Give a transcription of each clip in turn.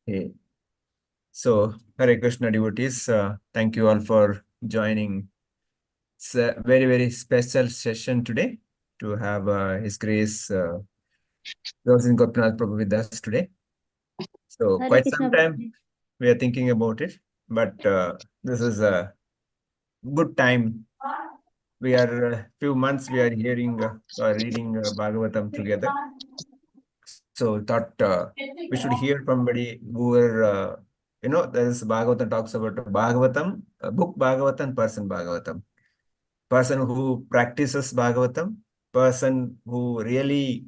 Okay. So, Hare Krishna devotees, thank you all for joining. It's a very, very special session today to have His Grace Rosin Gopinath Prabhu with us today. So, Hare quite some Krishna. time we are thinking about it, but this is a good time. We are few months we are hearing or reading Bhagavatam together. So, thought we should hear from somebody who were, there is Bhagavatam talks about Bhagavatam, book Bhagavatam, person Bhagavatam. Person who practices Bhagavatam, person who really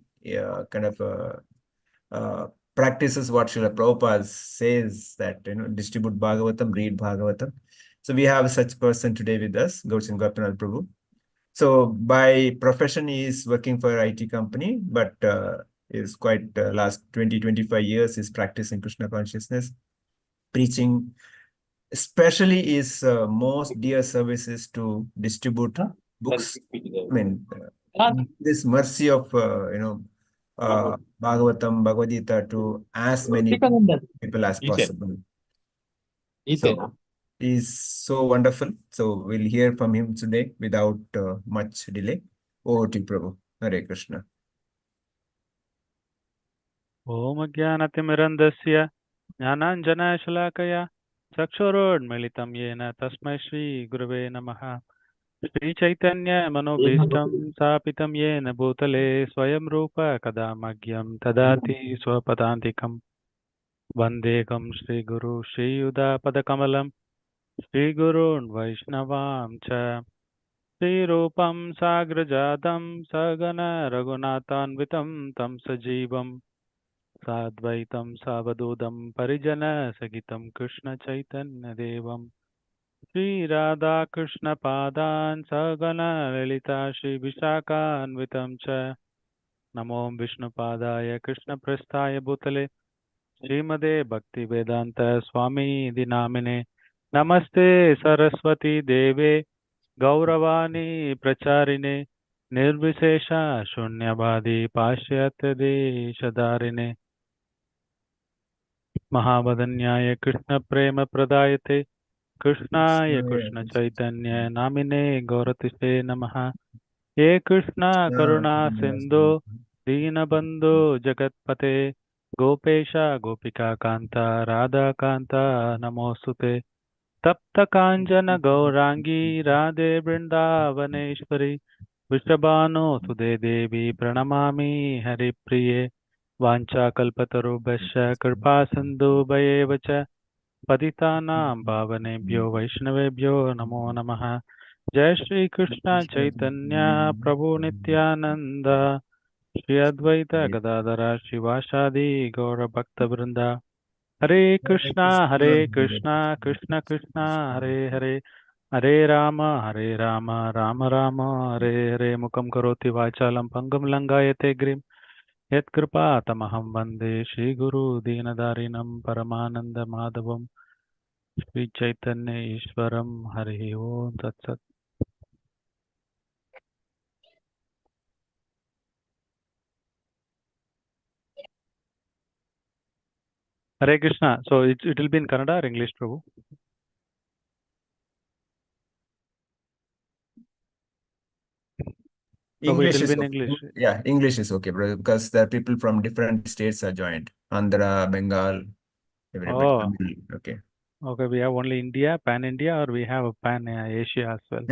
kind of practices what Srila Prabhupada says that, distribute Bhagavatam, read Bhagavatam. So we have such person today with us, Gautama Gopinath Prabhu. So by profession, he is working for IT company, but is quite last 20-25 years is practicing Krishna consciousness, preaching. Especially is most dear service is to distribute books. I mean, this mercy of Bhagavatam, Bhagavad Gita to as many people as possible. So he's so wonderful. So we'll hear from him today without much delay. Over to you, Prabhu. Hare Krishna. ॐ अज्ञानतिमिरन्दस्य ज्ञानाञ्जनशलाकया चक्षुरोन्मिलितं येन तस्मै श्रीगुरवे नमः। श्रीचैतन्यमनोभीष्टं स्थापितं येन भूतले स्वयं रूप कदा मह्यं ददाति स्वपदान्तिकं। वन्देकं श्रीगुरु श्रीयुधापदकमलं श्रीगुरून् वैष्णवां च श्रीरूपं साग्रजातं सगण रघुनाथान्वितं तं सजीवम् साद्वैतं सावधूतं परिजनसहितं कृष्णचैतन्यदेवं श्रीराधाकृष्णपादान् सगणललिता श्रीविशाखान्वितं च नमो विष्णुपादाय कृष्णप्रस्थाय भूतले श्रीमदे भक्तिवेदान्त स्वामीति नामिने नमस्ते सरस्वती देवे गौरवाणी प्रचारिणे निर्विशेष शून्यवादी पाश्चात्यदेशधारिणे महावदन्याय कृष्णप्रेमप्रदायते कृष्णाय कृष्णचैतन्य नामिने गौरतिष्ठे नमः। हे कृष्णा करुणा सिन्धो दीनबन्धो जगत्पते गोपेश गोपिका कान्ता राधाकान्ता नमोऽस्तुते। तप्तकाञ्चन गौराङ्गी राधे वृन्दावनेश्वरी वृषभानुसुते देवी प्रणमामि हरिप्रिये। वाञ्छाकल्पतरुभ्यश्च कृपासिन्धुभ्येव च पतितानां पावनेभ्यो वैष्णवेभ्यो नमो नमः। जय श्री कृष्ण चैतन्य प्रभु नित्यानंद श्री अद्वैत गदाधर शिवासादि गौरभक्तवृंद। हरे कृष्णा कृष्ण कृष्ण हरे हरे हरे राम राम राम हरे हरे। मुखं करोति वाचालं पंगुं लङ्घयते गिरिं यत्कृपातमहं वन्दे श्रीगुरु दीनदारिणं परमानन्दमाधवं श्रीचैतन्य ईश्वरं। हरिः ओं तत्सत्। Hare Krishna. So it will be in Kannada or English, Prabhu? Prabhu, it English will be is in okay. English. Yeah, English is okay, brother, because there are people from different states are joined. Andhra, Bengal, everybody. Oh, Okay. okay. We have only India, Pan India, or we have a Pan Asia as well.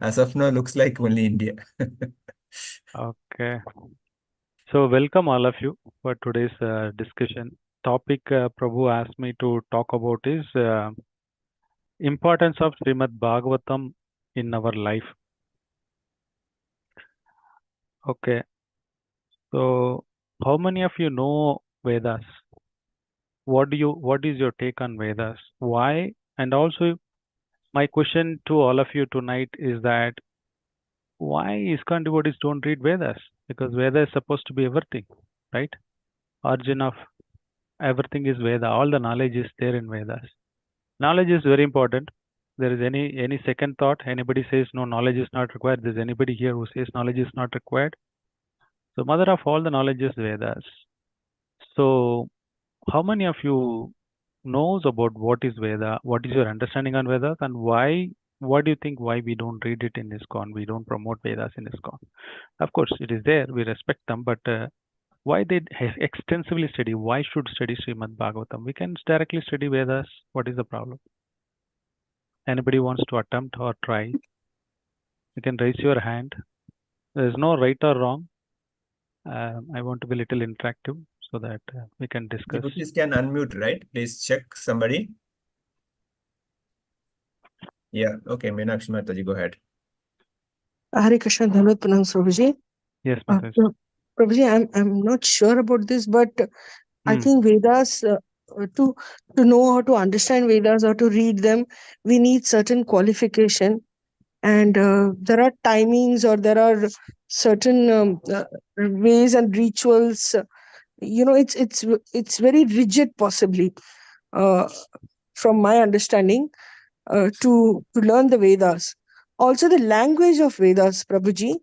As of now, looks like only India. Okay. So welcome all of you for today's discussion. Topic Prabhu asked me to talk about is importance of Srimad Bhagavatam in our life. Okay. So how many of you know Vedas? What is your take on Vedas? Why? And also my question to all of you tonight is that why ISKCON devotees don't read Vedas? Because Veda is supposed to be everything, right? Origin of everything is Veda. All the knowledge is there in Vedas. Knowledge is very important. There is any second thought? Anybody says no, knowledge is not required. There's anybody here who says knowledge is not required? So mother of all the knowledge is Vedas. So how many of you knows about what is Veda, what is your understanding on Vedas, and why? What do you think? Why we don't read it in ISKCON? We don't promote Vedas in ISKCON. Of course, it is there. We respect them, but why they extensively study? Why should study Srimad Bhagavatam? We can directly study Vedas. What is the problem? Anybody wants to attempt or try? You can raise your hand. There is no right or wrong. I want to be a little interactive so that we can discuss. Devotees can unmute, right? Please check somebody. Yeah, okay, Meenakshi Mataji, go ahead. Hare Krishna, Dhanvat Pranam, Prabhuji. Yes, Mataji. Prabhuji, I'm not sure about this, but I Hmm. think Vedas, to know how to understand Vedas or to read them, we need certain qualification. And there are timings or there are certain ways and rituals. It's very rigid, possibly, from my understanding, to learn the Vedas. Also, the language of Vedas, Prabhuji,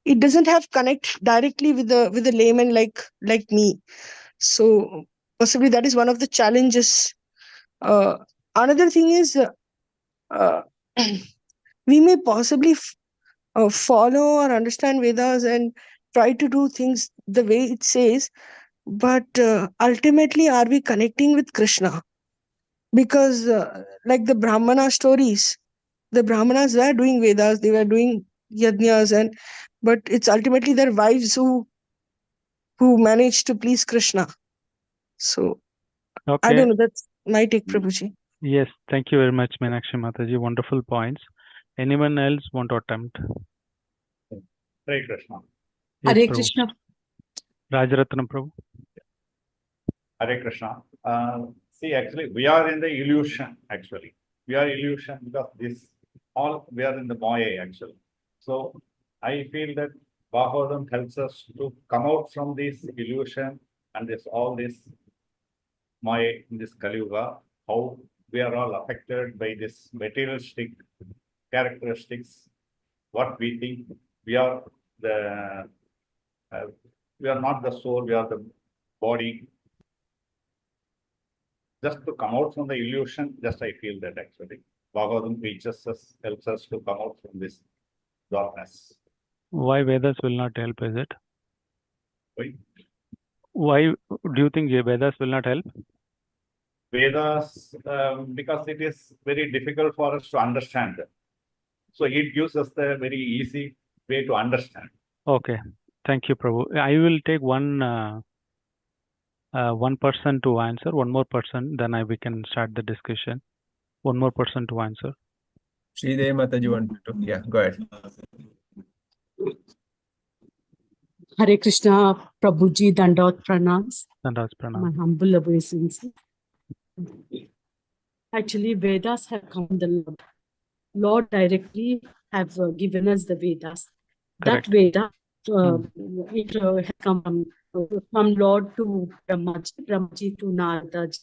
it doesn't have connect directly with the layman like me. So possibly that is one of the challenges. Another thing is, uh, we may possibly follow or understand Vedas and try to do things the way it says, but ultimately, are we connecting with Krishna? Because like the Brahmana stories, the Brahmanas were doing Vedas, they were doing yajnas, but it's ultimately their wives who managed to please Krishna. So I Okay. don't know. That's my take, Prabhuji. Yes, thank you very much, Meenakshi Mataji. Wonderful points. Anyone else want to attempt? Hare Krishna. Yes, Hare Prabhu. Krishna. Rajaratnam Prabhu. Hare Krishna. See, actually, we are in the illusion, actually. We are illusion because we are in the Maya, actually. So I feel that Bhagavatam helps us to come out from this illusion and all this Maya in this Kali Yuga, how we are all affected by this materialistic characteristics, what we think we are we are not the soul, we are the body. Just to come out from the illusion, I feel that actually Bhagavatam teaches us, helps us to come out from this darkness. Why Vedas will not help, is it? Why? Why do you think Vedas will not help? Vedas, because it is very difficult for us to understand. So it gives us the very easy way to understand. Okay, thank you, Prabhu. I will take one person to answer, one more person, then we can start the discussion. One more person to answer. Sridevi Mataji want to? Yeah, go ahead. Hare Krishna, Prabhuji, Dandavat Pranams. Dandavats Pranam. My humble obeisance. Actually, Vedas have come from the Lord. Lord directly have given us the Vedas. Correct. That Veda, it has come from Lord to Brahmaji to Naradaji,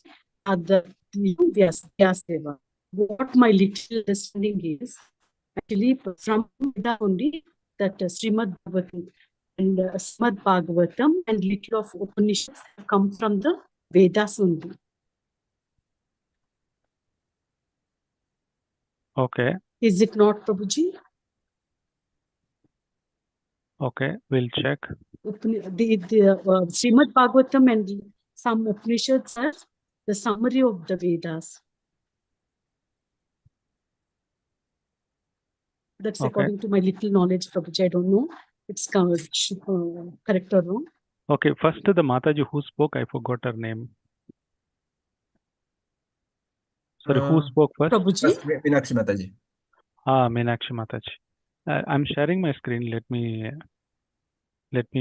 Vyasdeva. What my little understanding is, actually from Veda only, that Srimad Bhagavatam and Srimad Bhagavatam and little of Upanishads have come from the Vedas only. Okay. Is it not, Prabhuji? Okay, we'll check. The Srimad Bhagavatam and some Upanishads are the summary of the Vedas. That's Okay. according to my little knowledge, Prabhuji. I don't know. It's correct or wrong. Okay, first the Mataji who spoke, I forgot her name. Sorry, who spoke first? Prabhuji? First, Meenakshi Mataji. Meenakshi Mataji. I'm sharing my screen. Let me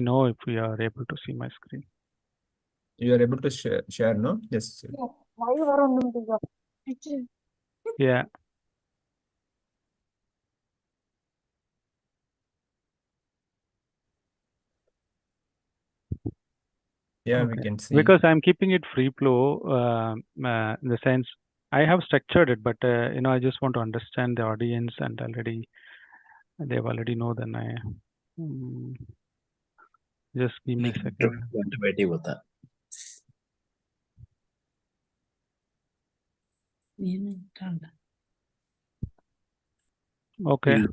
know if you are able to see my screen. You are able to share, no? Yes. Yeah. Yeah, Okay. we can see. Because I'm keeping it free flow, in the sense I have structured it, but I just want to understand the audience, and they've already know. Then just give me a second. Okay.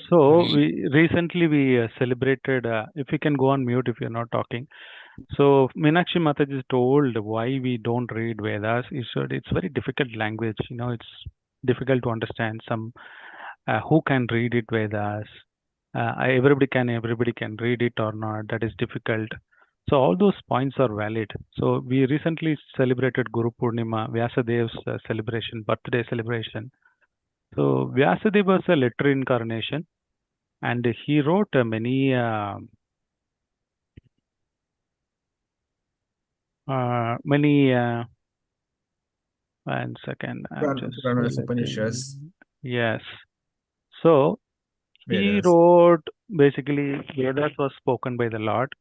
So we recently celebrated. If you can go on mute if you're not talking. So Meenakshi Mataji told why we don't read Vedas. He said it's very difficult language. It's difficult to understand. Some who can read it Vedas? Everybody can read it or not. That is difficult. So all those points are valid. So we recently celebrated Guru Purnima, Vyasadev's celebration, birthday celebration. So Vyasadeva was a literary incarnation, and he wrote many. One second, I'm just Puranas, selecting. Upanishads. Yes. So he Vedas. wrote basically Vedas was spoken by the Lord.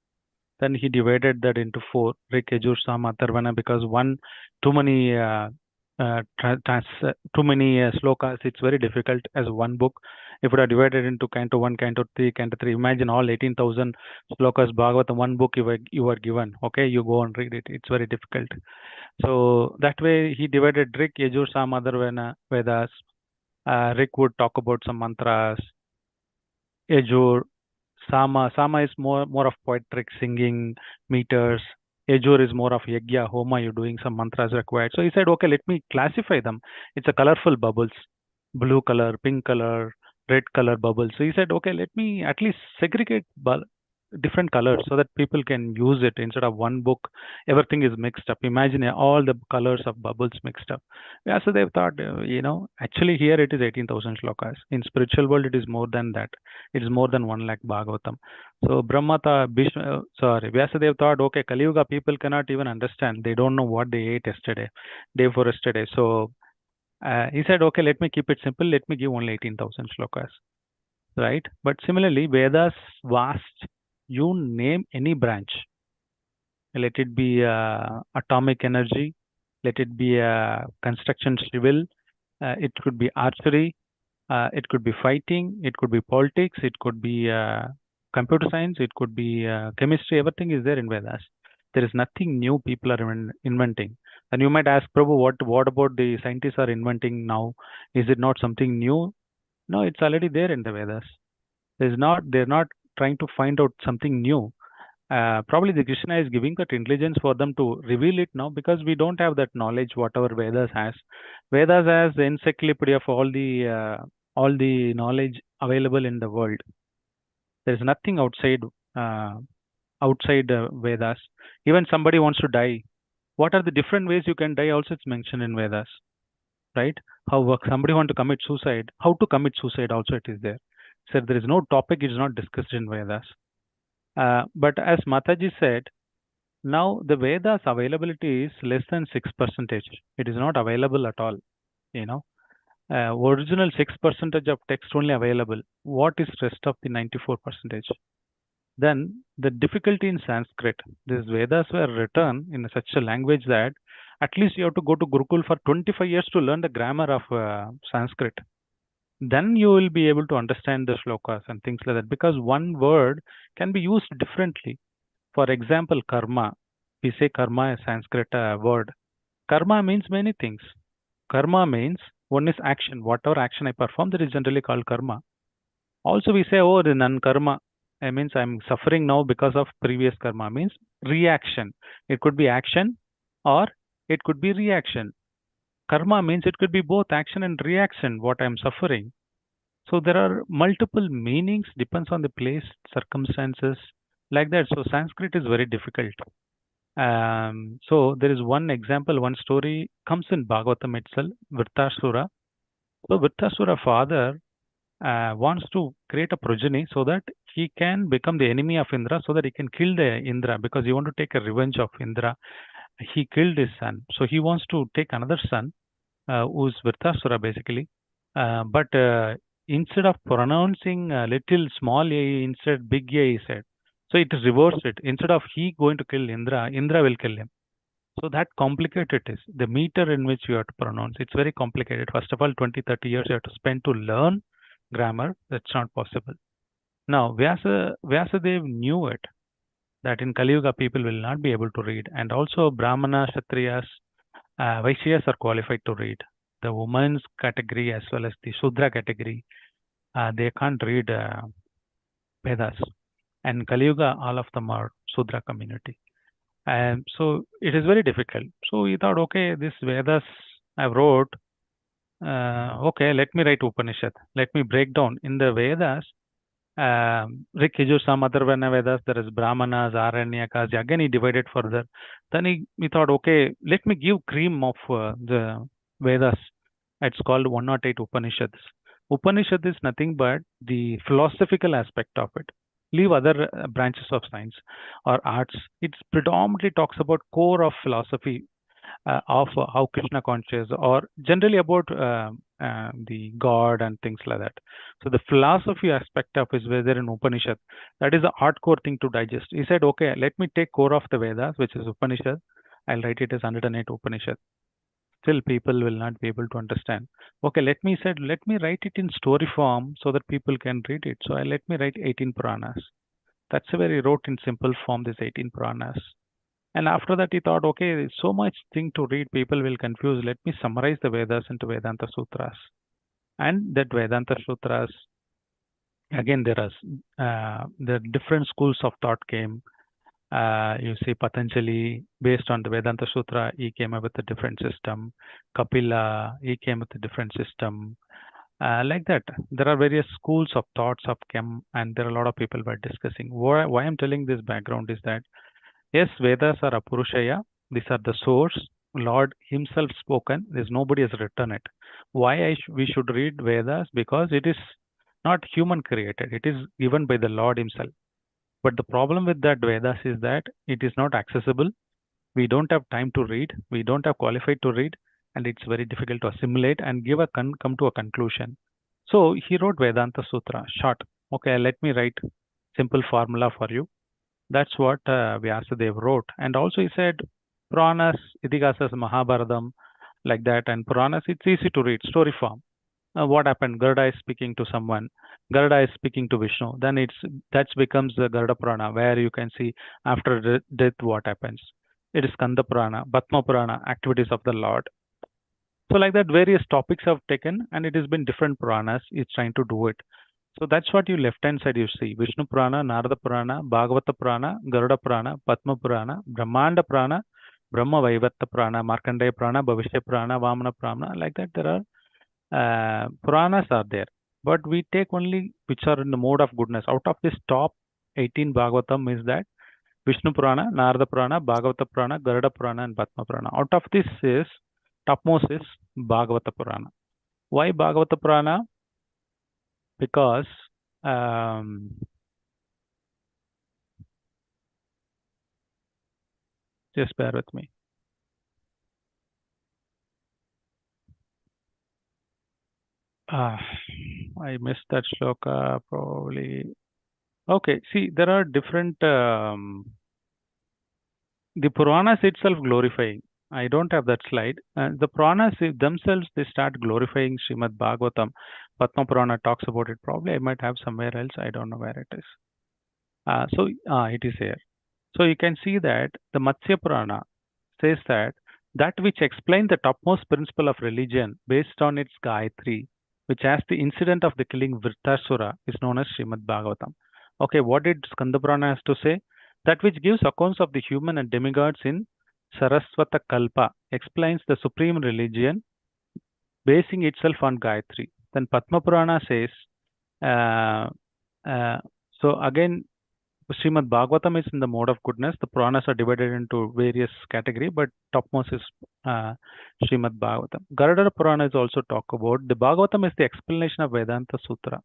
Then he divided that into 4, Rik, Yajur, Sam, Atharvana, because too many slokas. It's very difficult as one book. If it are divided into Canto 1, Canto 3, Canto 3, imagine all 18,000 slokas Bhagavatam, one book you are given. Okay, you go and read it. It's very difficult. So that way he divided Rik, Yajur, Sam, Atharvana, Vedas. Rik would talk about some mantras. Yajur, Sama is more of poetic singing meters. Yajur is more of yagya, homa, you're doing some mantras required. So he said, okay, let me classify them. It's a colorful bubbles, blue color, pink color, red color bubbles. So he said, okay, let me at least segregate different colors so that people can use it instead of one book. Everything is mixed up. Imagine all the colors of bubbles mixed up. Yeah, so they've thought, actually here it is 18,000 shlokas. In spiritual world, it is more than that. It is more than 1 lakh Bhagavatam. So Vyasadeva thought, okay, Kali Yuga people cannot even understand. They don't know what they ate yesterday, day before yesterday. So he said, okay, let me keep it simple. Let me give only 18,000 shlokas. Right? But similarly, Vedas vast. You name any branch. Let it be atomic energy. Let it be construction civil. It could be archery. It could be fighting. It could be politics. It could be computer science. It could be chemistry. Everything is there in Vedas. There is nothing new people are inventing. And you might ask, Prabhu, what about the scientists are inventing now? Is it not something new? No, it's already there in the Vedas. They're not trying to find out something new. Probably the Krishna is giving that intelligence for them to reveal it now, because we don't have that knowledge whatever Vedas has. Vedas has the encyclopedia of all the knowledge available in the world. There is nothing outside Vedas. Even somebody wants to die. What are the different ways you can die? Also, it's mentioned in Vedas, right? How somebody want to commit suicide, how to commit suicide also it is there. So there is no topic is not discussed in Vedas. But as Mataji said, now the Vedas availability is less than 6%. It is not available at all. Original 6% of text only available. What is rest of the 94%? Then the difficulty in Sanskrit. These Vedas were written in such a language that at least you have to go to Gurukul for 25 years to learn the grammar of Sanskrit. Then you will be able to understand the shlokas and things like that, because one word can be used differently. For example, karma. We say karma is Sanskrit word. Karma means many things. Karma means one is action. Whatever action I perform, that is generally called karma. Also, we say, oh, the non-karma. I means I'm suffering now because of previous karma. Means reaction. It could be action or it could be reaction. Karma means it could be both action and reaction, what I'm suffering. So there are multiple meanings, depends on the place, circumstances, like that. So Sanskrit is very difficult. So there is one example, one story comes in Bhagavatam itself, Vritrasura. So Vritrasura father wants to create a progeny so that he can become the enemy of Indra, so that he can kill the Indra, because he want to take a revenge of Indra. He killed his son. So he wants to take another son, who's Vritrasura basically. But instead of pronouncing little small a, instead big a, he said. So it is reversed it. Instead of he going to kill Indra, Indra will kill him. So that complicated it is. The meter in which you have to pronounce, it's very complicated. First of all, 20, 30 years you have to spend to learn grammar. That's not possible. Now, Vyasadeva knew it, that in Kali Yuga people will not be able to read, and also Brahmana, Kshatriyas, Vaishyas are qualified to read. The women's category as well as the Shudra category, they can't read Vedas. And Kali Yuga, all of them are Shudra community. And so it is very difficult. So we thought, okay, this Vedas I wrote, okay, let me write Upanishad. Let me break down. In the Vedas, Rik, Yajur, Sam, Atharvana Vedas, there is Brahmanas, Aranyakas. Again, he divided further. Then we thought, okay, let me give cream of the Vedas. It's called 108 Upanishads. Upanishad is nothing but the philosophical aspect of it. Leave other branches of science or arts. It predominantly talks about core of philosophy of how Krishna conscious, or generally about the God and things like that. So the philosophy aspect of is there in Upanishad. That is a hardcore thing to digest. He said, okay, let me take core of the Vedas, which is Upanishad. I'll write it as 108 Upanishad. Still, people will not be able to understand. Okay, let me write it in story form so that people can read it. So let me write 18 Puranas. That's where he wrote in simple form this 18 Puranas. And after that, he thought, okay, so much thing to read, people will confuse. Let me summarize the Vedas into Vedanta Sutras. And that Vedanta Sutras, again, there are the different schools of thought came. You see, Patanjali, based on the Vedanta Sutra, he came up with a different system. Kapila, he came with a different system. Like that, there are various schools of thoughts of chem, and there are a lot of people were discussing. Why I'm telling this background is that, yes, Vedas are Apurushaya. These are the source. Lord himself spoken. There's nobody has written it. Why we should read Vedas? Because it is not human created. It is given by the Lord himself. But the problem with that Vedas is that it is not accessible. We don't have time to read. We don't have qualified to read. And it's very difficult to assimilate and come to a conclusion. So he wrote Vedanta Sutra, short. Okay, let me write simple formula for you. That's what Vyasadeva wrote. And also he said, Puranas, Itigasas, Mahabharatam, like that. And Puranas, it's easy to read, story form. What happened? Garuda is speaking to someone. Garuda is speaking to Vishnu. Then that becomes the Garuda Purana, where you can see after death what happens. It is Skanda Purana, Bhatma Purana, activities of the Lord. So like that, various topics have taken, and it has been different Puranas. It's trying to do it. So that's what you left-hand side you see. Vishnu Purana, Narada Purana, Bhagavata Purana, Garuda Purana, Padma Purana, Brahmanda Purana, Brahma Vaivarta Purana, Markandeya Purana, Bhavishya Purana, Vamana Purana. Like that, there are Puranas are there. But we take only which are in the mode of goodness. Out of this top 18 Bhagavatam is that Vishnu Purana, Narada Purana, Bhagavata Purana, Garuda Purana, and Padma Purana. Out of this is topmost is Bhagavata Purana. Why Bhagavata Purana? Because just bear with me. I missed that shloka probably. Okay, see, there are different, the Puranas itself glorifying. I don't have that slide. The Puranas themselves, they start glorifying Srimad Bhagavatam. Padma Purana talks about it. Probably I might have somewhere else. I don't know where it is. So it is here. So you can see that the Matsya Purana says that which explains the topmost principle of religion based on its Gayatri, which has the incident of the killing Vritasura, is known as Srimad Bhagavatam. Okay, what did Skanda Purana has to say? That which gives accounts of the human and demigods in Saraswata Kalpa explains the supreme religion basing itself on Gayatri. Then Padma Purana says, so again, Srimad Bhagavatam is in the mode of goodness. The Puranas are divided into various categories, but topmost is Srimad Bhagavatam. Garuda Purana is also talk about. The Bhagavatam is the explanation of Vedanta Sutra.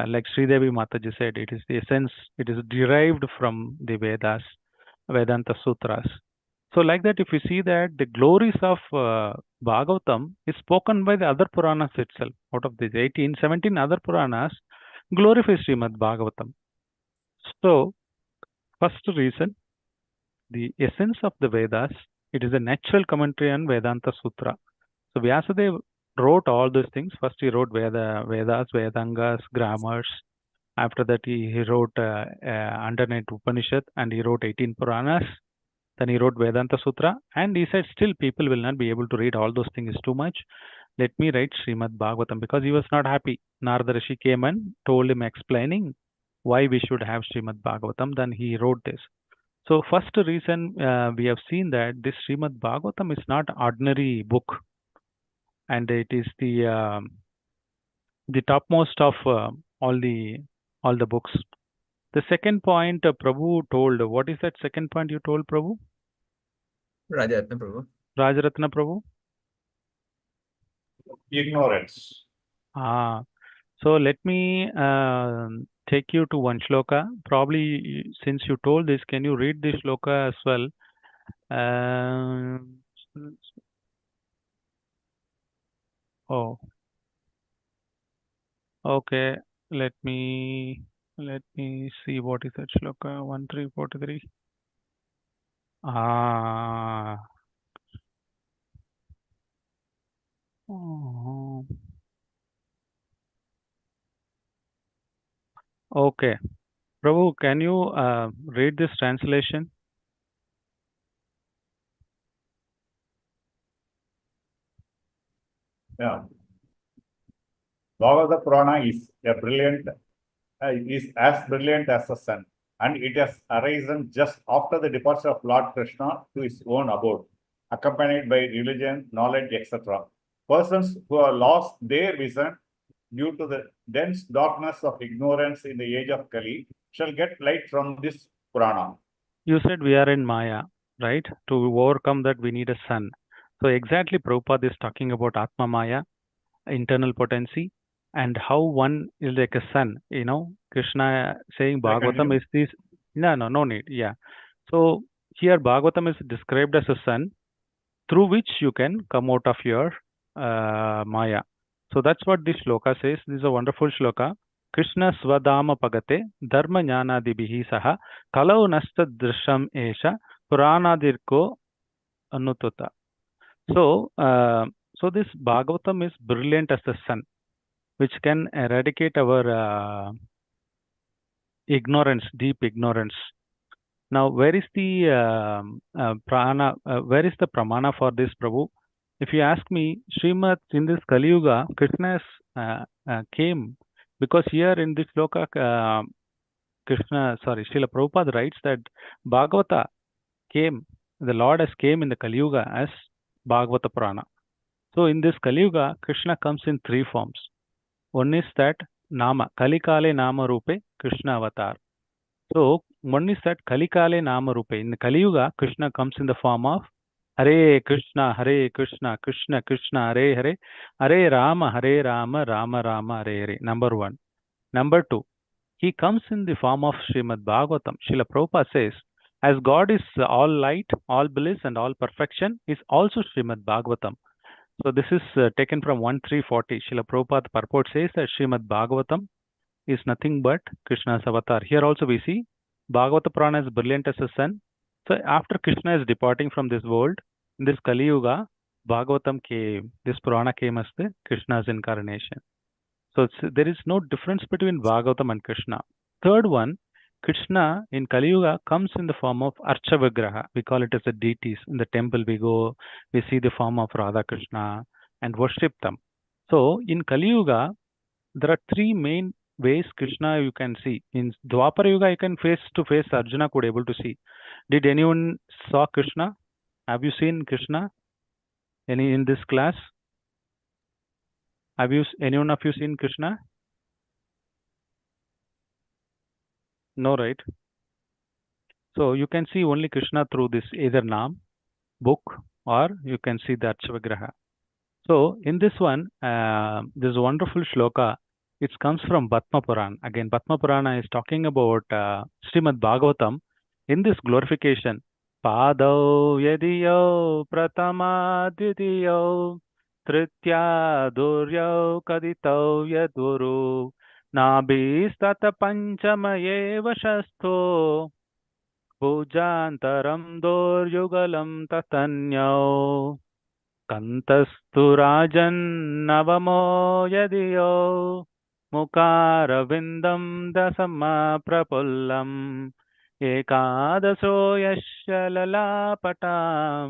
Like Sridevi Mataji said, it is the essence, it is derived from the Vedas, Vedanta Sutras. So like that, if you see that the glories of Bhagavatam is spoken by the other Puranas itself. Out of these 17 other Puranas glorify Srimad Bhagavatam. So, first reason, the essence of the Vedas, it is a natural commentary on Vedanta Sutra. So, Vyasadeva wrote all these things. First, he wrote Vedas, Vedangas, grammars, After that, he wrote 108 Upanishad and he wrote 18 Puranas. Then he wrote Vedanta Sutra, and he said, still people will not be able to read all those things too much. Let me write Srimad Bhagavatam, because he was not happy. Narada Rishi came and told him, explaining why we should have Srimad Bhagavatam. Then he wrote this. So first reason, we have seen that this Srimad Bhagavatam is not ordinary book, and it is the topmost of all the books. The second point Prabhu told. What is that second point you told, Prabhu? Rajaratna Prabhu. Rajaratna Prabhu? Ignorance. So let me take you to one shloka. Probably since you told this, can you read this shloka as well? Oh, okay. Let me see what is that shloka. 1343. Oh. Okay. Prabhu, can you read this translation? Yeah. Bhagavata Purana is as brilliant as the sun, and it has arisen just after the departure of Lord Krishna to his own abode, accompanied by religion, knowledge, etc. Persons who have lost their vision due to the dense darkness of ignorance in the age of Kali shall get light from this Purana. You said we are in Maya, right? To overcome that, we need a sun. So exactly, Prabhupada is talking about Atma Maya, internal potency, and how one is like a sun. Krishna saying Shall I Bhagavatam continue? is this. No need. Yeah. So here Bhagavatam is described as a sun through which you can come out of your Maya. So that's what this shloka says. This is a wonderful shloka. Krishna swadama pagate dharma jnanadibihi saha kalau nasta drisham esha puranadirko anutata. So, so this Bhagavatam is brilliant as the sun, which can eradicate our ignorance, deep ignorance. Now, where is the prana? Where is the pramana for this, Prabhu? If you ask me, Srimad in this Kali Yuga, Krishna came because here in this loka, Srila Prabhupada writes that Bhagavata came, the Lord has came in the Kali Yuga as Bhagavata Purana. So in this Kali Yuga, Krishna comes in three forms. One is that Nama, Kalikale Nama Rupe, Krishna Avatar. So one is that Kalikale Nama Rupe. In the Kali Yuga, Krishna comes in the form of Hare Krishna, Krishna Krishna, Hare Hare, Hare Rama, Rama Rama, Hare Hare. Number one. Number two, he comes in the form of Srimad Bhagavatam. Srila Prabhupada says, as God is all light, all bliss, and all perfection, is also Srimad Bhagavatam. So this is taken from 1340. Srila Prabhupada purport says that Srimad Bhagavatam is nothing but Krishna's avatar. Here also we see Bhagavata Purana is brilliant as a sun. So after Krishna is departing from this world, in this Kali Yuga, Bhagavatam came. This Purana came as the Krishna's incarnation. So there is no difference between Bhagavatam and Krishna. Third one, Krishna in Kali Yuga comes in the form of Archa Vigraha. We call it as the deities. In the temple we go, we see the form of Radha Krishna and worship them. So in Kali Yuga, there are three main ways Krishna you can see. In Dwapara Yuga, you can face to face Arjuna could able to see. Did anyone saw Krishna? Have you seen Krishna? Any in this class? Have you anyone of you seen Krishna? No, right? So you can see only Krishna through this either Naam, book, or you can see the Archavagraha. So in this one, this wonderful shloka, it comes from Bhatma Purana. Again, Bhatma Purana is talking about Srimad Bhagavatam. In this glorification, Padau Yadiyo Pratama Dvitiyo Tritya Duryau Kaditau Yaduru Nabhistata Panchamaye Shastho Pujantaram Doryugalam Tatanyau Kantastu Rajan Navamo Yadiyo मुखारविन्दं दशमप्रफुल्लम् एकादशो यस्य ललापटां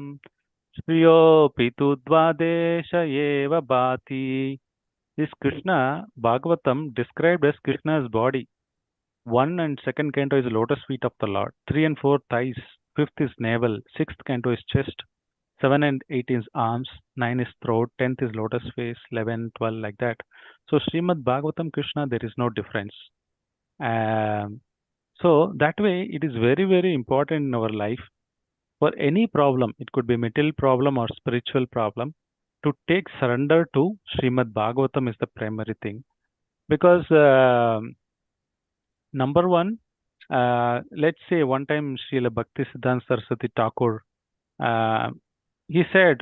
श्रियोऽपि तु द्वादश एव भाति. This Krishna Bhagavatam described as Krishna's body. 1 and 2nd canto is lotus feet of the Lord. 3 and 4 thighs. 5th is navel. 6th canto is chest. 7 and 8 is arms. 9 is throat. 10th is lotus face. 11, 12 like that. So Srimad Bhagavatam Krishna, there is no difference. So that way it is very, very important in our life. For any problem, it could be material problem or spiritual problem, to take surrender to Srimad Bhagavatam is the primary thing. Because number one, let's say one time Srila Bhaktisiddhanta Saraswati Thakur, he said,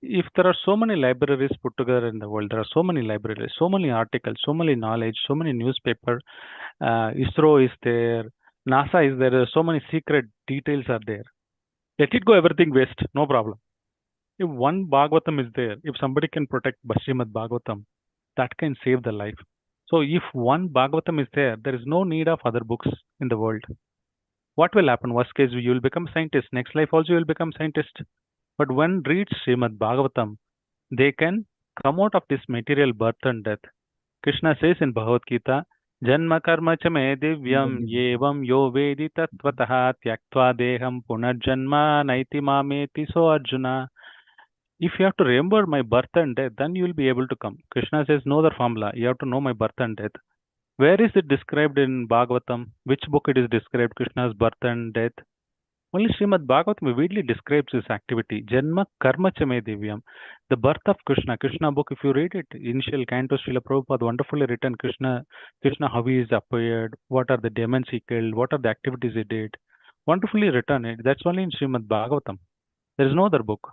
if there are so many libraries put together in the world, there are so many libraries, so many articles, so many knowledge, so many newspaper, ISRO is there, NASA is there, so many secret details are there. Let it go everything waste, no problem. If one Bhagavatam is there, if somebody can protect Srimad Bhagavatam, that can save the life. So if one Bhagavatam is there is no need of other books in the world. What will happen? Worst case, you will become scientist. Next life also you will become scientist. But when reads Srimad Bhagavatam, they can come out of this material birth and death. Krishna says in Bhagavad Gita, Janma karma cha me divyam yevam yo vedi tattvataha tyaktva deham punarjanma naiti mameti so Arjuna. If you have to remember my birth and death, then you will be able to come. Krishna says no other formula. You have to know my birth and death. Where is it described in Bhagavatam? Which book it is described Krishna's birth and death? Only Srimad Bhagavatam vividly describes this activity. Janma karma cha me divyam. The birth of Krishna. Krishna book, if you read it, initial canto, Srila Prabhupada, wonderfully written. Krishna, how he is appeared, what are the demons he killed, what are the activities he did. Wonderfully written. That's only in Srimad Bhagavatam. There is no other book.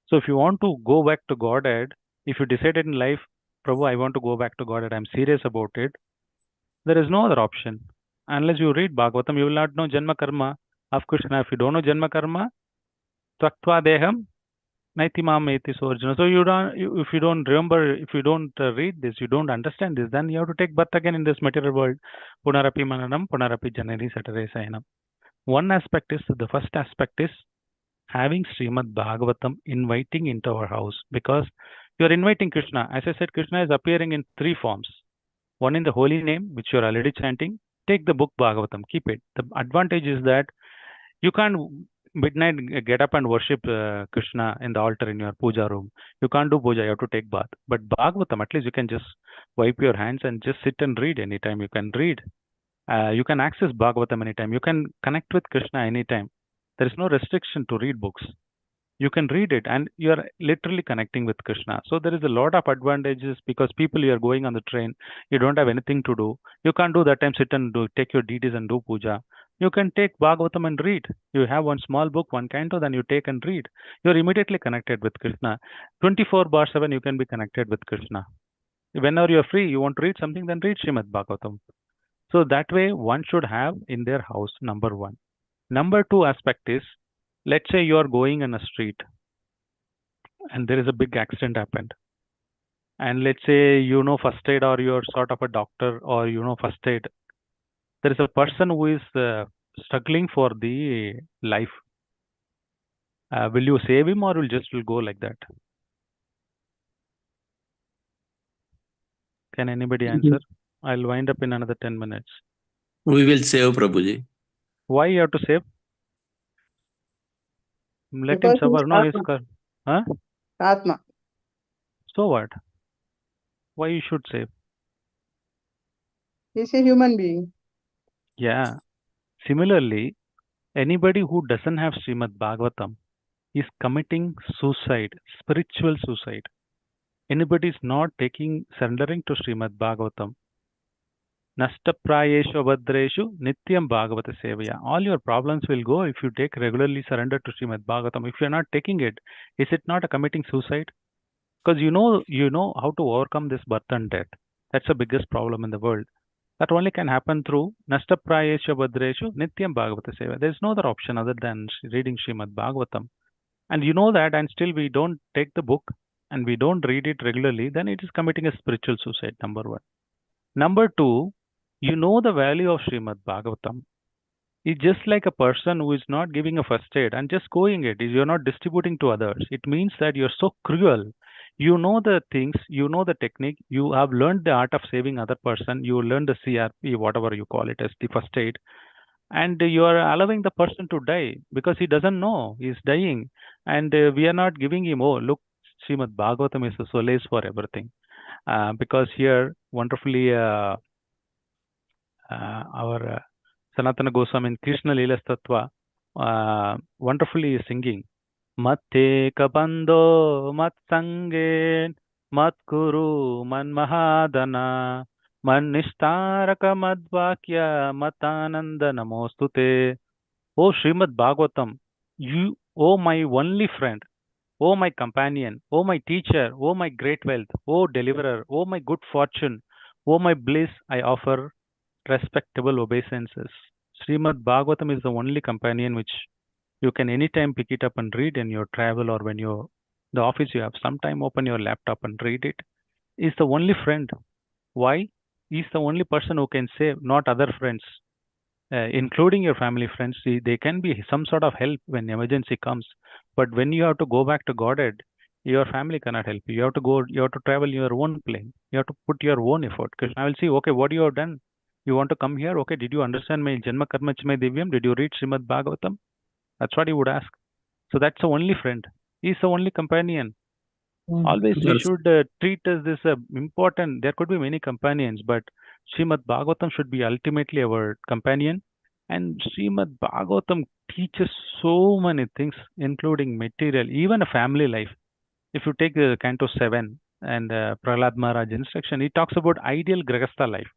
So if you want to go back to Godhead, if you decided in life, Prabhu, I want to go back to Godhead, I'm serious about it, there is no other option. Unless you read Bhagavatam, you will not know Janma Karma of Krishna. If you don't know Janma Karma, Tvaktva Deham, Naitimam Eti Sorjuna. So if you don't remember, if you don't read this, you don't understand this, then you have to take birth again in this material world. Punarapi Mananam, Punarapi Janani Satare Sayanam. One aspect is, the first aspect is having Srimad Bhagavatam inviting into our house, because you are inviting Krishna. As I said, Krishna is appearing in 3 forms. One in the holy name, which you are already chanting. Take the book Bhagavatam, keep it. The advantage is that you can't midnight get up and worship Krishna in the altar in your puja room. You can't do puja, you have to take bath. But Bhagavatam, at least you can just wipe your hands and just sit and read anytime. You can read. You can access Bhagavatam anytime. You can connect with Krishna anytime. There is no restriction to read books. You can read it and you are literally connecting with Krishna. So there is a lot of advantages, because people, you are going on the train, you don't have anything to do. You can't do that time, sit and take your deities and do puja. You can take Bhagavatam and read. You have one small book, one canto, then you take and read. You are immediately connected with Krishna. 24/7 you can be connected with Krishna. Whenever you are free, you want to read something, then read Srimad Bhagavatam. So that way one should have in their house, number one. Number 2 aspect is, let's say you are going in a street and there is a big accident happened. And let's say you know first aid, or you're sort of a doctor, or you know first aid. There is a person who is struggling for the life. Will you save him, or will go like that? Can anybody answer? I'll wind up in another 10 minutes. We will save Prabhuji. Why you have to save? Let Because him suffer. he's No, he's Atma. huh? Atma. So what? Why you should save? He's a human being. Yeah. Similarly, anybody who doesn't have Srimad Bhagavatam is committing suicide, spiritual suicide. Anybody is not surrendering to Srimad Bhagavatam. Nashtaprayeshu abhadreshu nityam bhagavata sevaya. All your problems will go if you take regularly surrender to Srimad Bhagavatam. If you are not taking it, is it not a committing suicide? Because you know how to overcome this birth and death. That's the biggest problem in the world. That only can happen through Nashtaprayeshu abhadreshu nityam bhagavata sevaya. There is no other option other than reading Srimad Bhagavatam. And you know that, and still we don't take the book and we don't read it regularly, then it is committing a spiritual suicide, number 1. Number two, you know the value of Srimad Bhagavatam. It's just like a person who is not giving a first aid and just going it. You're not distributing to others. It means that you're so cruel. You know the things, you know the technique, you have learned the art of saving other person, you learn the CRP, whatever you call it as the first aid, and you are allowing the person to die because he doesn't know he's dying, and we are not giving him, oh, look, Srimad Bhagavatam is the solace for everything. Because here, wonderfully, our Sanatana Goswami in Krishna Leela Tattva wonderfully singing. Matte kabando mat sangen mat kuru man mahadana man nishtaraka madvakya matananda namostute. O Srimad Bhagavatam, you, O my only friend, O my companion, O my teacher, O my great wealth, O deliverer, O my good fortune, O my bliss, I offer respectable obeisances. Srimad Bhagavatam is the only companion which you can anytime pick it up and read in your travel, or when you're the office, you have some time open your laptop and read it. Is the only friend. Why? He's the only person who can save, not other friends. Including your family friends, they can be some sort of help when emergency comes. But when you have to go back to Godhead, your family cannot help you. You have to go, you have to travel your own plane. You have to put your own effort. Krishna will see, okay, what you have done? You want to come here? Okay, did you understand my Janma Karma Chmay Divyam? Did you read Srimad Bhagavatam? That's what he would ask. So that's the only friend. He's the only companion. Always we Yes. should treat as this important. There could be many companions, but Srimad Bhagavatam should be ultimately our companion. And Srimad Bhagavatam teaches so many things, including material, even a family life. If you take Canto 7 and Prahlad Maharaj instruction, he talks about ideal Grahastha life.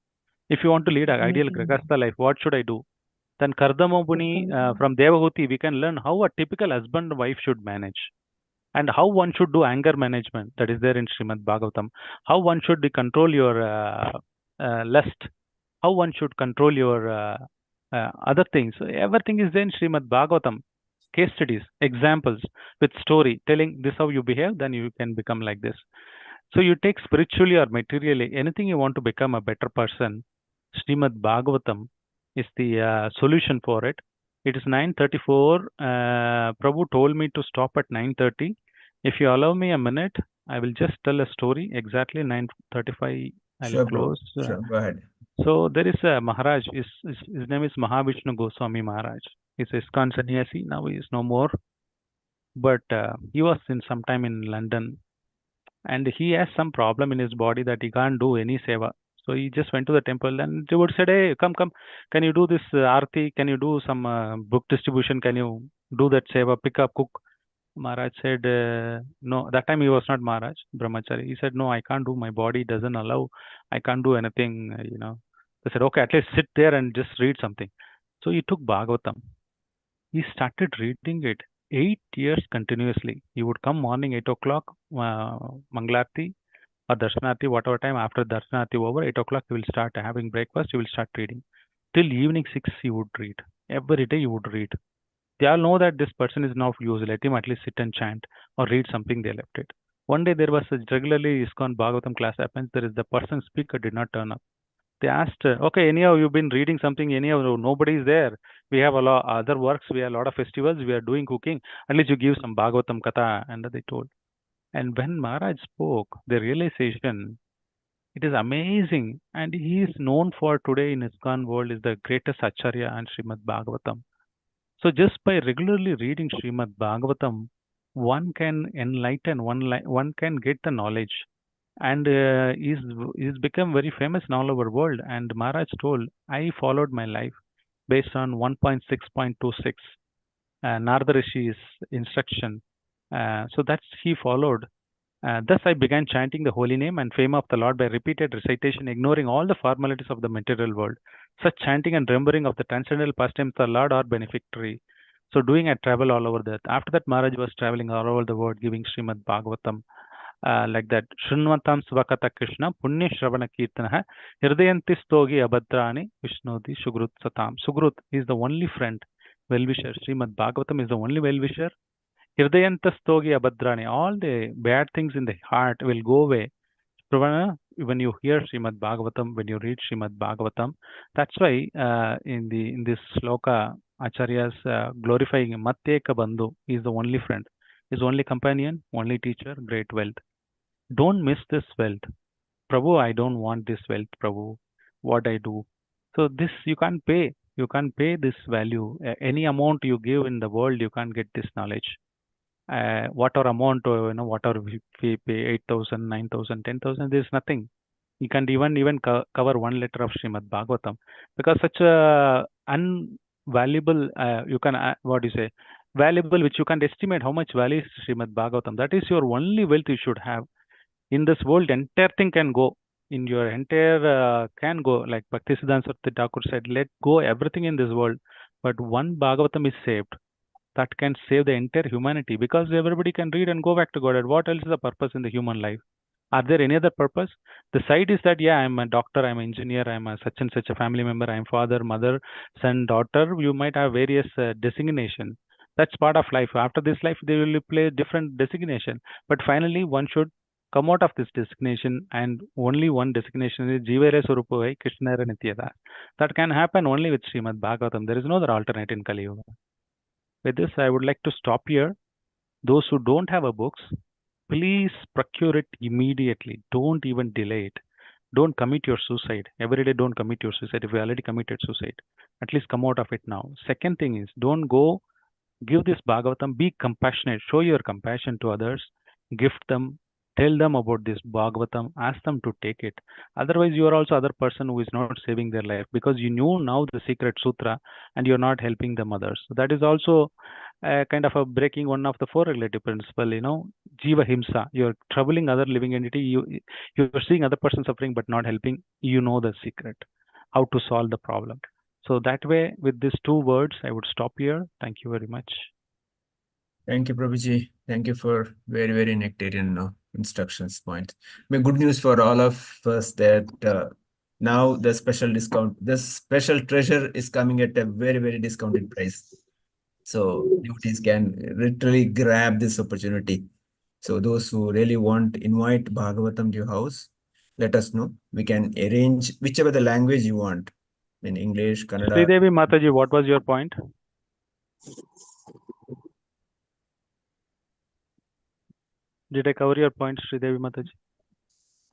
If you want to lead an ideal Grahastha life, what should I do? Then Kardama Muni from Devahuti, we can learn how a typical husband and wife should manage, and how one should do anger management. That is there in Srimad Bhagavatam. How one should control your lust, how one should control your other things. So everything is there in Srimad Bhagavatam. Case studies, examples with story telling this how you behave, then you can become like this. So you take spiritually or materially, anything you want to become a better person, Srimad Bhagavatam is the solution for it. It is 9:34. Prabhu told me to stop at 9:30. If you allow me a minute, I will just tell a story. Exactly 9:35, I'll Sure, bro. close. Sure, go ahead. So there is a Maharaj. His name is Mahavishnu Goswami Maharaj. He's a ISKCON sannyasi. Now he is no more. But he was in sometime in London, and he has some problem in his body that he can't do any seva. So he just went to the temple, and they would say, "Hey, come, can you do this arti? Can you do some book distribution? Can you do that seva? Pick up, cook." Maharaj said, "No." That time he was not Maharaj, Brahmachari. He said, "No, I can't do. My body doesn't allow. I can't do anything." They said, "Okay, at least sit there and just read something." So he took Bhagavatam. He started reading it 8 years continuously. He would come morning 8 o'clock, Mangalarti or Darshanati, whatever time after Darshanati over, 8 o'clock he will start having breakfast. He will start reading till evening 6. He would read every day. He would read. They all know that this person is not used. Let him at least sit and chant or read something. They left it. One day there was a regularly ISKCON Bhagavatam class happens. There is the person speaker did not turn up. They asked, okay, anyhow, you've been reading something, anyhow, nobody is there. We have a lot other works, we have a lot of festivals, we are doing cooking. At least you give some Bhagavatam Katha, and they told. And when Maharaj spoke, the realization, it is amazing. And he is known for today in ISKCON world is the greatest Acharya and Srimad Bhagavatam. So just by regularly reading Srimad Bhagavatam, one can enlighten, one can get the knowledge, and he's become very famous in all over world. And Maharaj told, I followed my life based on 1.6.26 Narada Rishi's instruction. So that's he followed. Thus I began chanting the holy name and fame of the Lord by repeated recitation, ignoring all the formalities of the material world. Such chanting and remembering of the transcendental pastimes of the Lord are beneficiary. So doing I travel all over the earth. After that, Maharaj was traveling all over the world, giving Srimad Bhagavatam. Like that. Shrunvatam Svakata Krishna Punya Shravana Kirtana Hirdayanti Stogi Abhadrani Vishnodi Sugrut Satam. Sugrut is the only friend, well-wisher. Srimad Bhagavatam is the only well-wisher. Hirdayantastogi abhadrani. All the bad things in the heart will go away. Pravana when you hear Srimad Bhagavatam, when you read Srimad Bhagavatam, that's why in this sloka, Acharyas glorifying Matyeka Bandhu is the only friend, is only companion, only teacher, great wealth. Don't miss this wealth. Prabhu, I don't want this wealth, Prabhu. What I do? So this you can't pay. You can't pay this value. Any amount you give in the world, you can't get this knowledge. Whatever amount, whatever we pay, 8,000, 9,000, 10,000, there's nothing. You can't even cover one letter of Srimad Bhagavatam because such a unvaluable, you can, what do you say, valuable, which you can't estimate how much value is Srimad Bhagavatam. That is your only wealth you should have. In this world, entire thing can go. In your entire can go, like Bhaktisiddhanta Saraswati Thakur said, let go everything in this world, but one Bhagavatam is saved. That can save the entire humanity because everybody can read and go back to God. And what else is the purpose in the human life? Are there any other purpose? The side is that, yeah, I'm a doctor, I'm an engineer, I'm a such and such a family member, I'm father, mother, son, daughter. You might have various designation. That's part of life. After this life, they will play different designation. But finally, one should come out of this designation, and only one designation is Jivere Surupavai Krishnara Nityada. That can happen only with Srimad Bhagavatam. There is no other alternate in Kali Yuga. With this, I would like to stop here. Those who don't have a books, please procure it immediately. Don't even delay it. Don't commit your suicide. Every day, don't commit your suicide. If you already committed suicide, at least come out of it now. Second thing is, don't go give this Bhagavatam. Be compassionate. Show your compassion to others. Gift them. Tell them about this Bhagavatam. Ask them to take it. Otherwise, you are also other person who is not saving their life because you know now the secret sutra and you're not helping them others. So that is also kind of a breaking one of the four regulative principle. Jiva himsa. You're troubling other living entity. You're seeing other person suffering but not helping. You know the secret, how to solve the problem. So that way, with these two words, I would stop here. Thank you very much. Thank you, Prabhuji. Thank you for very, very nectarian instructions point. Good news for all of us that now the special discount, the special treasure is coming at a very, very discounted price. So devotees can literally grab this opportunity. So those who really want, invite Bhagavatam to your house, let us know. We can arrange whichever the language you want, in English, Kannada. Sridevi Mataji, what was your point? Did I cover your point, Sridevi Mataji?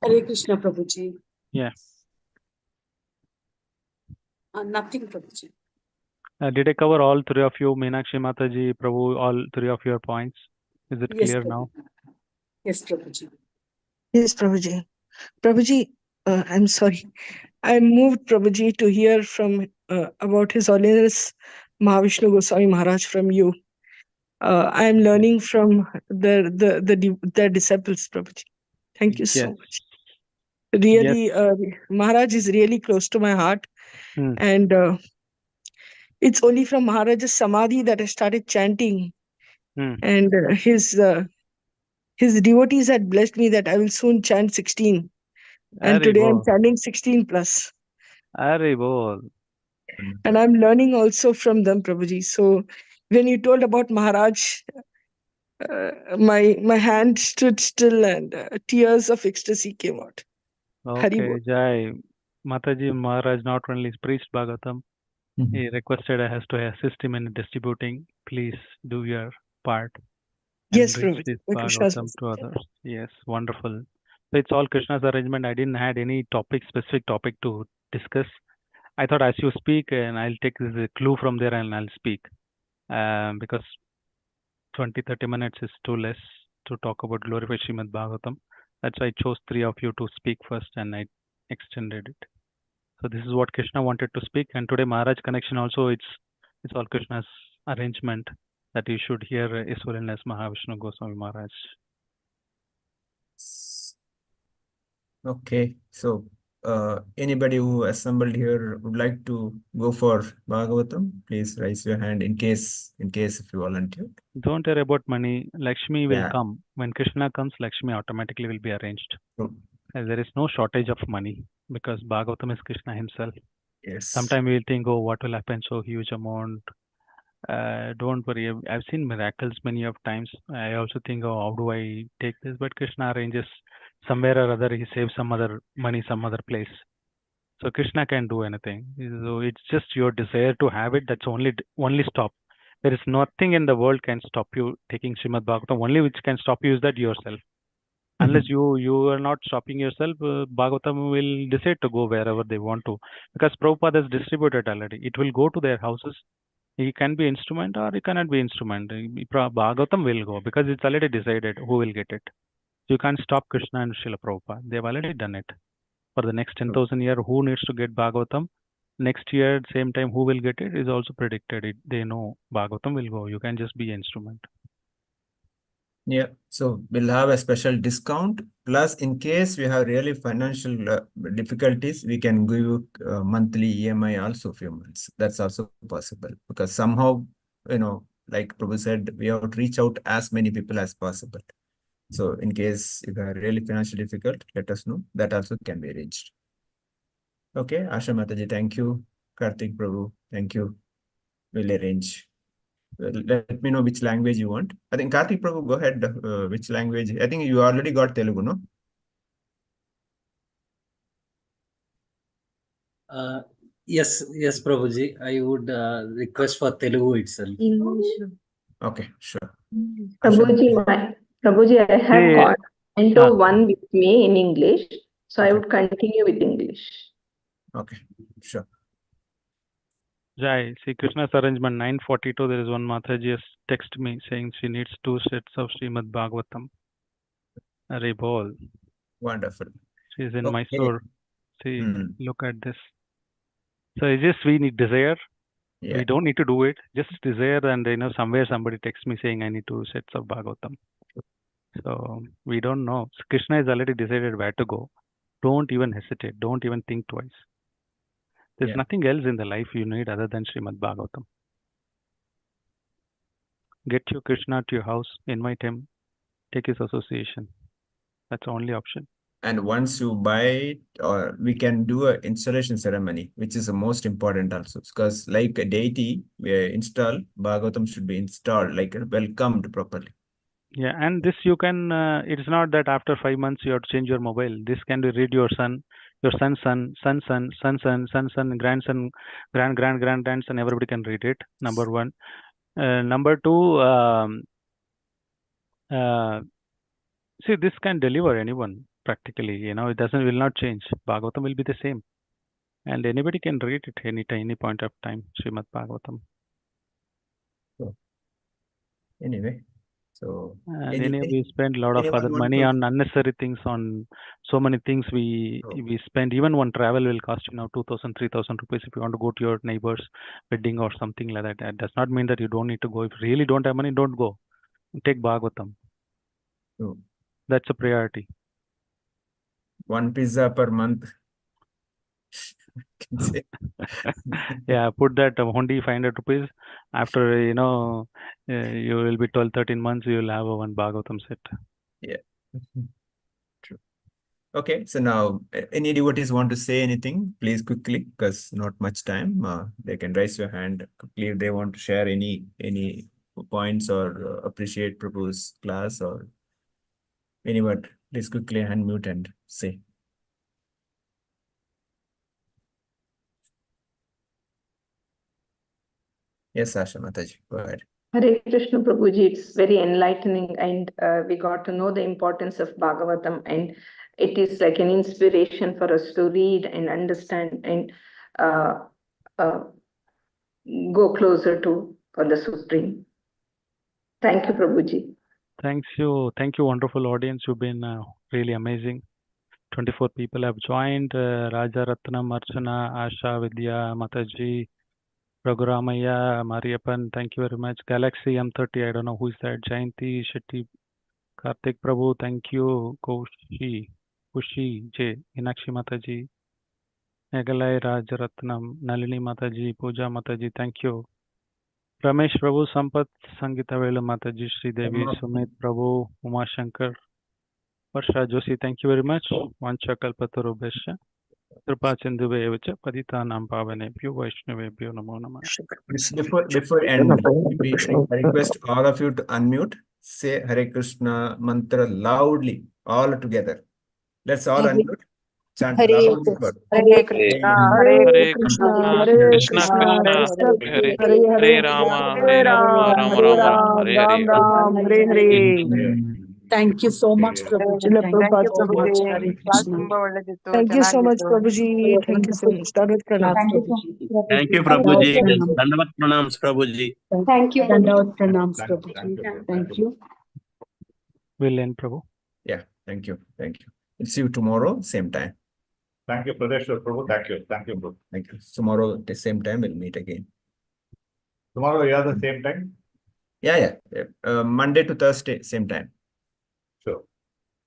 Hare Krishna, Prabhuji. Yeah. Nothing, Prabhuji. Did I cover all three of you, Meenakshi Mataji, Prabhu, all three of your points? Is it Yes, clear Prabhuji. now? Yes, Prabhuji. Yes, Prabhuji. Prabhuji, I'm sorry. I'm moved, Prabhuji, to hear from about His Holiness Mahavishnu Goswami Maharaj from you. I am learning from their disciples, Prabhuji. Thank you so Yes. much. Really, Maharaj is really close to my heart. Hmm. And it's only from Maharaj's Samadhi that I started chanting. Hmm. And his devotees had blessed me that I will soon chant 16. And today I'm Haribol. chanting 16 plus. Haribol. And I'm learning also from them, Prabhuji. So when you told about Maharaj, my hand stood still and tears of ecstasy came out. Okay, Jai. Mataji Maharaj not only preached Bhagavatam, he requested us to assist him in distributing. Please do your part and Yes, reach Prabhuji. this By Krishna's Bhagavatam to mercy. others. Yes, wonderful. So it's all Krishna's arrangement. I didn't had any specific topic to discuss. I thought as you speak, and I'll take this a clue from there and I'll speak. Because 20-30 minutes is too less to talk about glorified Srimad Bhagavatam. That's why I chose three of you to speak first and I extended it. So this is what Krishna wanted to speak. And today Maharaj connection also, it's all Krishna's arrangement that you should hear His Holiness Mahavishnu Goswami Maharaj. Okay, so anybody who assembled here would like to go for Bhagavatam, please raise your hand in case if you volunteer. Don't worry about money. Lakshmi will Yeah. come. When Krishna comes, Lakshmi automatically will be arranged. True. And there is no shortage of money because Bhagavatam is Krishna himself. Yes. Sometimes we'll think, oh, what will happen? So huge amount. Don't worry. I've seen miracles many of times. I also think, oh, how do I take this? But Krishna arranges somewhere or other he saves some other money some other place. So Krishna can do anything. So it's just your desire to have it. That's only stop. There is nothing in the world can stop you taking Srimad Bhagavatam. Only which can stop you is that yourself. Unless you are not stopping yourself, Bhagavatam will decide to go wherever they want to. Because Prabhupada has distributed already. It will go to their houses. He can be instrument or he cannot be instrument. Bhagavatam will go because it's already decided who will get it. You can't stop Krishna and Srila Prabhupada. They've already done it. For the next 10,000 years, who needs to get Bhagavatam? Next year, same time, who will get it is also predicted. They know Bhagavatam will go. You can just be instrument. Yeah, so we'll have a special discount. Plus, in case we have really financial difficulties, we can give you monthly EMI also few months. That's also possible because somehow, like Prabhu said, we have to reach out as many people as possible. So in case you are really financially difficult, let us know. That also can be arranged. Okay, Asha Mataji, thank you. Karthik Prabhu, thank you. We'll arrange. Let me know which language you want. I think Karthik Prabhu, go ahead. Which language? I think you already got Telugu, no? Yes, Prabhuji. I would request for Telugu itself. Okay, sure. Prabhuji, I have got into one with me in English, so I would continue with English. Okay, sure. Jai, see Krishna's arrangement 9:42. There is one Mataji has texted me saying she needs 2 sets of Srimad Bhagavatam. Bol. Wonderful. She's in Mysore. See, look at this. So it's just we need desire. Yeah. We don't need to do it. Just desire, and somewhere somebody texts me saying I need 2 sets of Bhagavatam. So we don't know. So Krishna has already decided where to go. Don't even hesitate. Don't even think twice. There's nothing else in the life you need other than Srimad Bhagavatam. Get your Krishna to your house, invite him, take his association. That's the only option. And once you buy it, or we can do an installation ceremony, which is the most important also. Because like a deity, we install, Bhagavatam should be installed, like welcomed properly. Yeah, and this you can, it's not that after 5 months you have to change your mobile. This can be read your son, your son's son, grandson, grandson, everybody can read it, number one. Number two, see, this can deliver anyone practically, it will not change. Bhagavatam will be the same. And anybody can read it any point of time, Srimad Bhagavatam. So, anyway. So, we spend a lot of other money on unnecessary things, on so many things we spend. Even one travel will cost you now 2,000, 3,000 rupees if you want to go to your neighbor's wedding or something like that. That does not mean that you don't need to go. If you really don't have money, don't go. Take Bhagavatam. Oh. That's a priority. 1 pizza per month. Can say. Yeah, put that only 500 rupees. After, you will be 12, 13 months, you will have a 1 Bhagavatam set. Yeah. True. Okay, so now any devotees want to say anything, please quickly, because not much time. They can raise your hand quickly if they want to share any points or appreciate Prabhu's class or any word. Please quickly unmute and say. Yes, Asha Mataji, go ahead. Hare Krishna Prabhuji, it's very enlightening, and we got to know the importance of Bhagavatam, and it is like an inspiration for us to read and understand and go closer to for the Supreme. Thank you, Prabhuji. Thank you, wonderful audience. You've been really amazing. 24 people have joined. Raja Ratnam, Archana, Asha, Vidya, Mataji, Raghuramaya, Mariappan, thank you very much. Galaxy M30, I don't know who is that. Jayanti, Shetty, Karthik Prabhu, thank you. Kushi, J, Inakshi Mataji, Nagalai, Rajaratnam, Nalini Mataji, Pooja Mataji, thank you. Ramesh Prabhu, Sampath, Sangita Velu Mataji, Sri Devi, Sumit Prabhu, Uma Shankar, Varsha Joshi, thank you very much. Vancha Kalpataru Besha. Kripa Chinduvevacha Paditanam Pavanebhyo Vaishnavebhyo Namo Namah. Before end, I request all of you to unmute, say Hare Krishna mantra loudly, all together. Let's all unmute. Chant Hare Rahul Krishna, Before. Hare Krishna, Hare Hare Hare Krishna, Krishna, Hare Krishna Krishna, Krishna, Krishna Hare Hare, Hare Hare, Hare Rama, Hare Hare Rama, Ram, Rama Hare Rama, Ram, Hare Ram Hare. Ram, Hare Hare. Thank you so much, Prabhuji. Srila Thank you so Prabhupada. much. Hare Krishna. Thank you so much, Prabhuji. Thank you so much. Dandavat pranam. Thank you, Prabhuji. Thank you, Dandavat Prabhuji. pranam. Dandavat pranams, Prabhuji. Thank you, Dandavat pranams, Thank you, Prabhuji. Prabhu. Thank you. We'll end, Prabhu. Yeah, thank you. Thank you. We'll see you tomorrow, same time. Thank you, Pradeshwar Prabhu. Thank you. Thank you, Prabhu. Thank you. Tomorrow at the same time, we'll meet again. Tomorrow you are the same time? Yeah. Monday to Thursday, same time.